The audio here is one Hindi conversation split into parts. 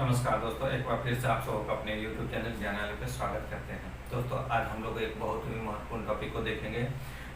नमस्कार दोस्तों, एक बार फिर से आप सबको अपने YouTube चैनल ज्ञानालय पे स्वागत करते हैं। दोस्तों, आज हम लोग एक बहुत ही महत्वपूर्ण टॉपिक को देखेंगे,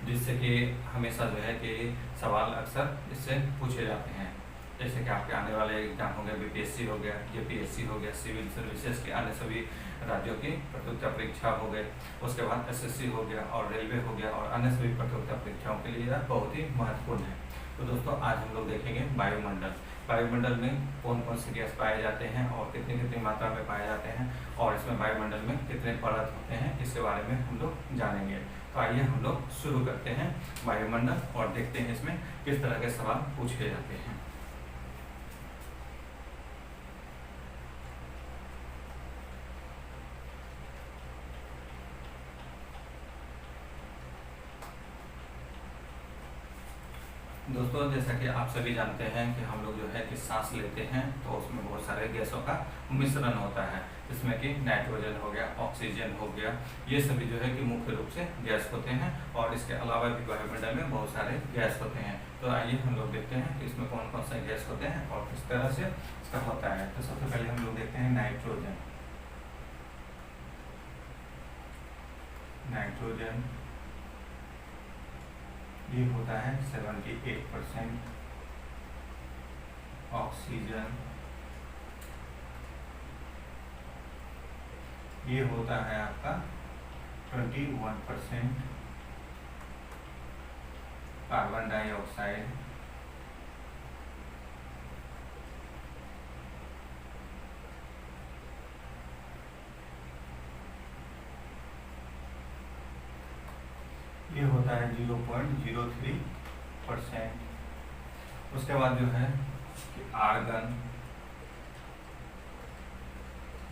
जिससे कि हमेशा जो है कि सवाल अक्सर इससे पूछे जाते हैं। जैसे कि आपके आने वाले एग्जाम हो गए, BPSC हो गया, JPSC हो गया, सिविल सर्विसेज के अन्य सभी राज्यों की प्रतियोगिता परीक्षा हो गए, उसके बाद SSC हो गया और रेलवे हो गया और अन्य सभी प्रतियोगिता परीक्षाओं के लिए यह बहुत ही महत्वपूर्ण है। तो दोस्तों, आज हम लोग देखेंगे वायुमंडल। वायुमंडल में कौन कौन से गैस पाए जाते हैं और कितनी कितनी मात्रा में पाए जाते हैं और इसमें वायुमंडल में कितने परत होते हैं, इसके बारे में हम लोग जानेंगे। तो आइए हम लोग शुरू करते हैं वायुमंडल और देखते हैं इसमें किस तरह के सवाल पूछे जाते हैं। दोस्तों, जैसा कि आप सभी जानते हैं कि हम लोग जो है कि सांस लेते हैं तो उसमें बहुत सारे गैसों का मिश्रण होता है, जिसमें कि नाइट्रोजन हो गया, ऑक्सीजन हो गया, ये सभी जो है कि मुख्य रूप से गैस होते हैं और इसके अलावा भी वायुमंडल में बहुत सारे गैस होते हैं। तो आइए हम लोग देखते हैं कि इसमें कौन कौन से गैस होते हैं और किस तरह से इसका होता है। तो सबसे पहले हम लोग देखते हैं नाइट्रोजन। नाइट्रोजन ये होता है 78%। ऑक्सीजन ये होता है आपका 21%। कार्बन डाइऑक्साइड ये होता है 0.03%। उसके बाद जो है कि आर्गन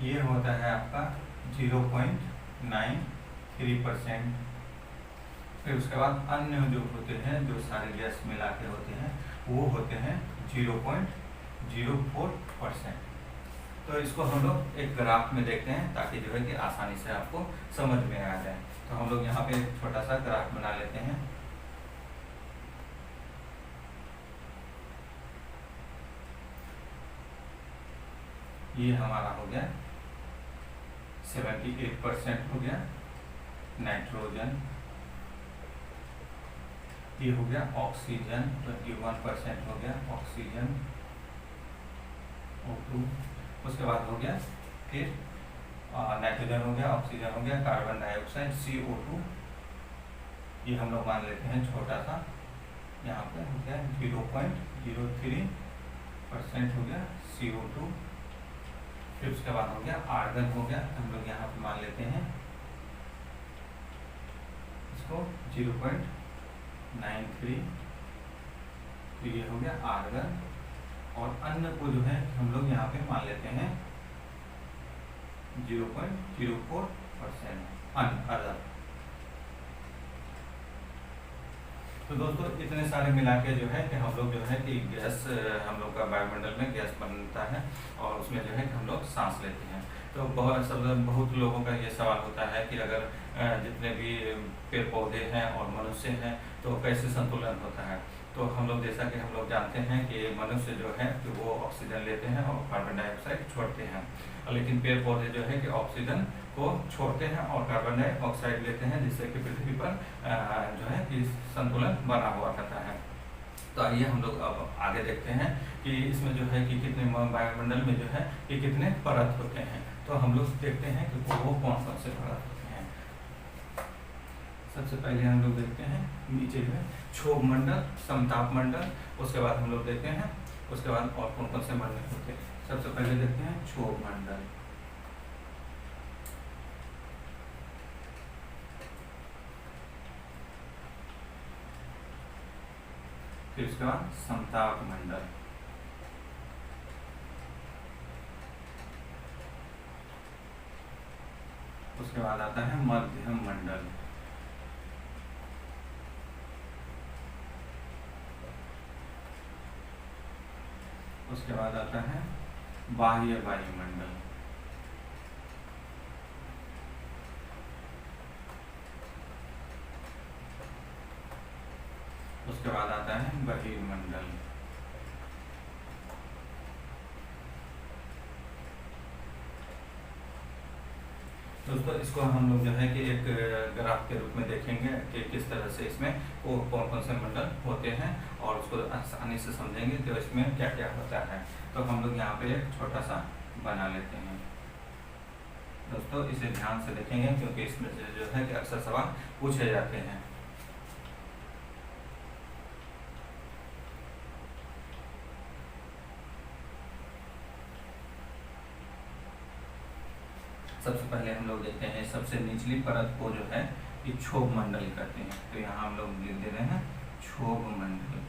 ये होता है आपका 0.93%। फिर उसके बाद अन्य जो होते हैं, जो सारे गैस मिला के होते हैं, वो होते हैं 0.04%। तो इसको हम लोग एक ग्राफ में देखते हैं ताकि जो है कि आसानी से आपको समझ में आ जाए। तो हम लोग यहाँ पे एक छोटा सा ग्राफ बना लेते हैं। ये हमारा हो गया 78% हो गया नाइट्रोजन। ये हो गया ऑक्सीजन, 21% हो गया ऑक्सीजन O2। उसके बाद हो गया फिर नाइट्रोजन हो गया, ऑक्सीजन हो गया, कार्बन डाइऑक्साइड CO2, ये हम लोग मान लेते हैं छोटा सा, यहाँ पे हो गया 0.03% हो गया CO2। फिर उसके बाद हो गया आर्गन हो गया, हम लोग यहाँ पे मान लेते हैं इसको 0.93। तो ये हो गया आर्गन और अन्य को जो है हम लोग यहाँ पे मान लेते हैं 0.04% अदर। तो दोस्तों, इतने सारे मिला के जो है कि हम लोग जो है कि गैस, हम लोग का वायुमंडल में गैस बनता है और उसमें जो है कि हम लोग सांस लेते हैं। तो बहुत लोगों का ये सवाल होता है कि अगर जितने भी पेड़ पौधे हैं और मनुष्य हैं तो कैसे संतुलन होता है। तो हम लोग जैसा कि हम लोग जानते हैं कि मनुष्य जो है कि वो ऑक्सीजन लेते हैं और कार्बन डाइऑक्साइड छोड़ते हैं, लेकिन पेड़ पौधे जो है कि ऑक्सीजन को छोड़ते हैं और कार्बन डाइऑक्साइड लेते हैं, जिससे कि पृथ्वी पर जो है कि संतुलन बना हुआ रहता है। तो आइए हम लोग अब आगे देखते हैं कि इसमें जो है कि कितने वायुमंडल में जो है कि कितने परत होते हैं। तो हम लोग देखते हैं कि वो कौन कौन से परत होते हैं। सबसे पहले हम लोग देखते हैं नीचे में क्षोभ मंडल, समताप मंडल, उसके बाद हम लोग देखते हैं उसके बाद और कौन कौन से मंडल होते हैं। सबसे पहले देखते हैं क्षोभ मंडल। फिर उसके बाद समताप मंडल। उसके बाद आता है मध्यम मंडल। उसके बाद आता है बाह्य वायुमंडल। उसके बाद आता है बहिर्मंडल। दोस्तों इसको हम लोग जो है कि एक ग्राफ के रूप में देखेंगे कि किस तरह से इसमें वो कौन कौन से मंडल होते हैं और उसको आसानी से समझेंगे कि इसमें क्या क्या होता है। तो हम लोग यहाँ पे एक छोटा सा बना लेते हैं दोस्तों, इसे ध्यान से देखेंगे क्योंकि इसमें से जो है कि अक्सर सवाल पूछे जाते हैं। सबसे पहले हम लोग देखते हैं सबसे निचली परत को जो है कि क्षोभ मंडल कहते हैं। तो यहाँ हम लोग लिख दे रहे हैं क्षोभ मंडल।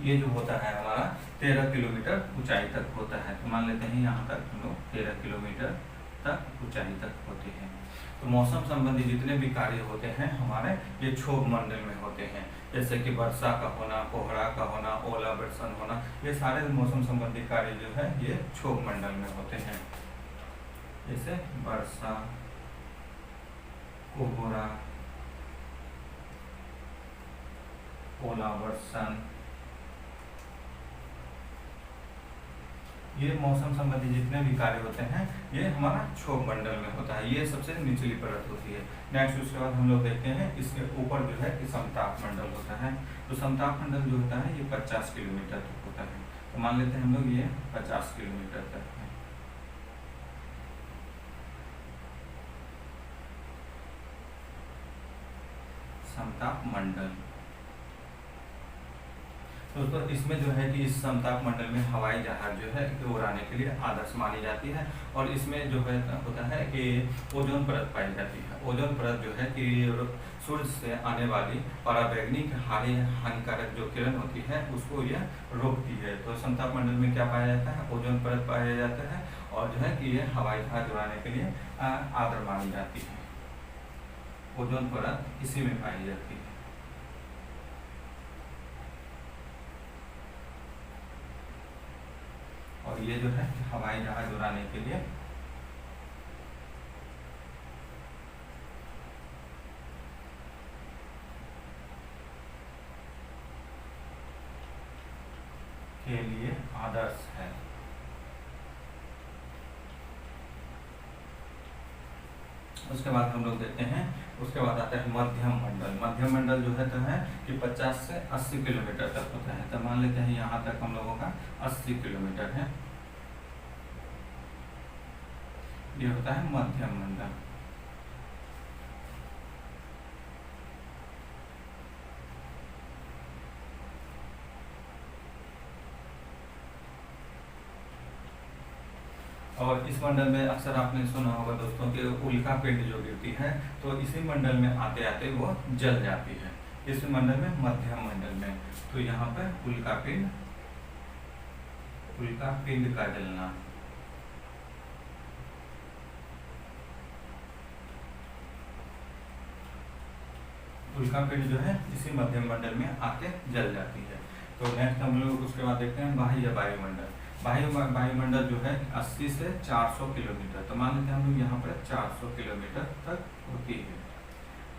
ये जो होता है हमारा 13 किलोमीटर ऊंचाई तक होता है। तो मान लेते हैं यहाँ तक हम लोग 13 किलोमीटर तक ऊंचाई तक होते हैं। तो मौसम संबंधी जितने भी कार्य होते हैं हमारे ये क्षोभ मंडल में होते हैं, जैसे कि वर्षा का होना, कोहरा का होना, ओला वर्षण होना, ये सारे मौसम संबंधी कार्य जो है ये क्षोभ मंडल में होते हैं। जैसे वर्षा, कोहरा, ओला वर्षण, ये मौसम संबंधी जितने भी कार्य होते हैं ये हमारा क्षोभ मंडल में होता है। ये सबसे निचली परत होती है। नेक्स्ट उसके बाद हम लोग देखते हैं इसके ऊपर जो है कि समताप मंडल होता है। तो समताप मंडल जो होता है ये 50 किलोमीटर तक होता है। तो मान लेते हैं हम लोग ये 50 किलोमीटर तक है। समताप मंडल दोस्तों इसमें जो है कि इस समताप मंडल में हवाई जहाज जो है उड़ाने के लिए आदर्श मानी जाती है। और इसमें जो है होता है कि ओजोन परत पाई जाती है। ओजोन परत जो है कि सूर्य से आने वाली पराबैंगनी हानिकारक जो किरण होती है उसको यह रोकती है। तो समताप मंडल में क्या पाया जाता है, ओजोन परत पाया जाता है और जो है कि ये हवाई जहाज उड़ाने के लिए आदर मानी जाती है। ओजोन परत इसी में पाई जाती है। और ये जो है हवाई जहाज उड़ाने के लिए आदर्श है। उसके बाद हम लोग देखते हैं, उसके बाद आता है मध्यम मंडल। मध्यम मंडल जो है तो है कि 50 से 80 किलोमीटर तक होता है। तो मान लेते हैं यहाँ तक हम लोगों का 80 किलोमीटर है, ये होता है मध्यम मंडल। और इस मंडल में अक्सर आपने सुना होगा दोस्तों कि उल्का पिंड जो गिरती है तो इसी मंडल में आते आते वो जल जाती है। इस मंडल में, मध्यम मंडल में, तो यहाँ पर उल्का पिंड का जलना, उल्का पिंड जो है इसी मध्यम मंडल में आके जल जाती है। तो नेक्स्ट हम लोग उसके बाद देखते हैं बाह्य वायुमंडल। वायुमंडल जो है 80 से 400 किलोमीटर, तो मान लेते हैं हम लोग यहाँ पर 400 किलोमीटर तक होती है।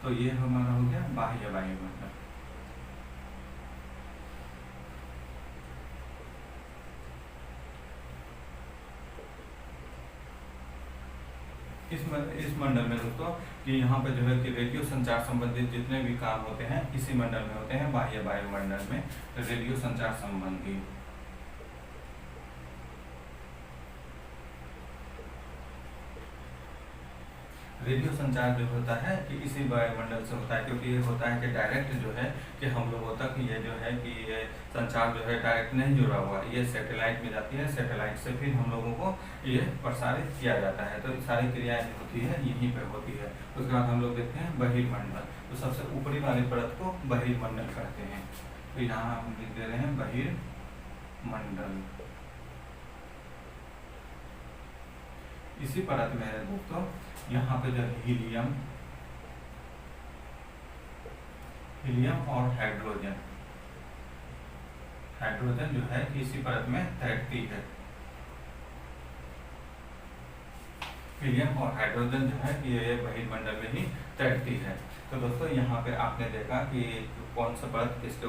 तो ये हमारा हो गया बाह्य वायुमंडल। इस मंडल में दोस्तों कि यहाँ पे जो है कि रेडियो संचार संबंधित जितने भी काम होते हैं इसी मंडल में होते हैं, बाह्य वायुमंडल में। तो रेडियो संचार संबंधी, रेडियो संचार जो होता है कि इसी वायुमंडल से होता है, क्योंकि ये होता है कि डायरेक्ट जो है कि हम लोगों तक ये जो है कि ये संचार जो है डायरेक्ट नहीं जुड़ा हुआ, ये सैटेलाइट में जाती है, सैटेलाइट से फिर हम लोगों को ये प्रसारित किया जाता है। तो सारी क्रियाएं जो होती है यहीं पर होती है। उसके बाद हम लोग देखते हैं बहिर्मंडल। तो सबसे ऊपरी वाली परत को बहिर्मंडल कहते हैं। तो यहाँ हम लिख दे रहे हैं बहिर्मंडल। इसी परत में है दोस्तों यहाँ पे जो हीलियम और हाइड्रोजन जो है इसी परत में तैरती है। हीलियम और हाइड्रोजन जो है ये बहिर्मंडल में ही तैरती है। तो दोस्तों यहाँ पे आपने देखा कि कौन सा परत किसके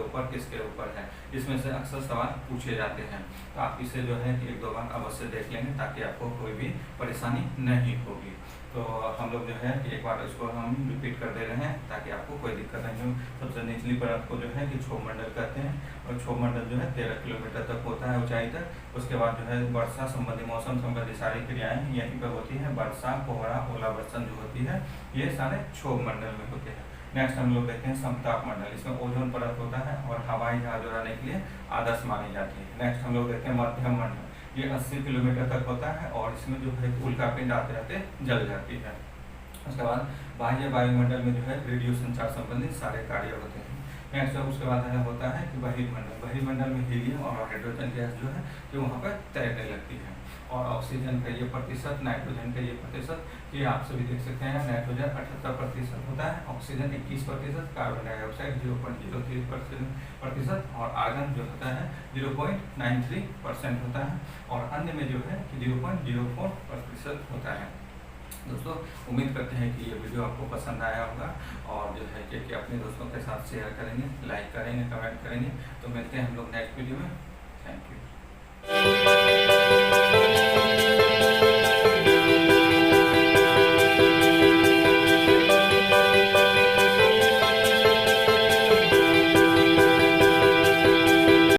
ऊपर है, इसमें से अक्सर सवाल पूछे जाते हैं। तो आप इसे जो है एक दो बार अवश्य देख लेंगे ताकि आपको कोई भी परेशानी नहीं होगी। तो हम लोग जो है कि एक बार इसको हम रिपीट कर दे रहे हैं ताकि आपको कोई दिक्कत नहीं हो। सबसे निचली परत को जो है कि क्षोभ मंडल कहते हैं, और क्षोभ मंडल जो है 13 किलोमीटर तक होता है ऊंचाई तक। उसके बाद जो है वर्षा संबंधी, मौसम संबंधी सारी क्रियाएं यहीं पर होती है। वर्षा, कोहरा, ओला वर्षण जो होती है ये सारे क्षोभ मंडल में होते हैं। नेक्स्ट हम लोग देखते हैं समताप मंडल, इसमें ओजोन परत होता है और हवाई जहाज उड़ाने के लिए आदर्श मानी जाती है। नेक्स्ट हम लोग देखते हैं मध्यम मंडल, ये 80 किलोमीटर तक होता है और इसमें जो है उल्कापिंड आते आते जल जाती है। उसके बाद बाह्य वायुमंडल में जो है रेडियो संचार संबंधी सारे कार्य होते हैं। नेक्स्ट उसके बाद होता है कि बहिर्मंडल, बहिर्मंडल में हीलियम और हाइड्रोजन गैस जो है कि वहाँ पर तैरने लगती है। और ऑक्सीजन का ये प्रतिशत, नाइट्रोजन का ये प्रतिशत, ये आप सभी देख सकते हैं। नाइट्रोजन 78% होता है, ऑक्सीजन 21%, कार्बन डाइऑक्साइड 0.03% और आर्गन जो होता है 0.93% होता है, और अन्य में जो है कि 0.04% होता है। दोस्तों उम्मीद करते हैं कि ये वीडियो आपको पसंद आया होगा, और जो है कि अपने दोस्तों के साथ शेयर करेंगे, लाइक करेंगे, कमेंट करेंगे। तो मिलते हैं हम लोग नेक्स्ट वीडियो में। Thank you.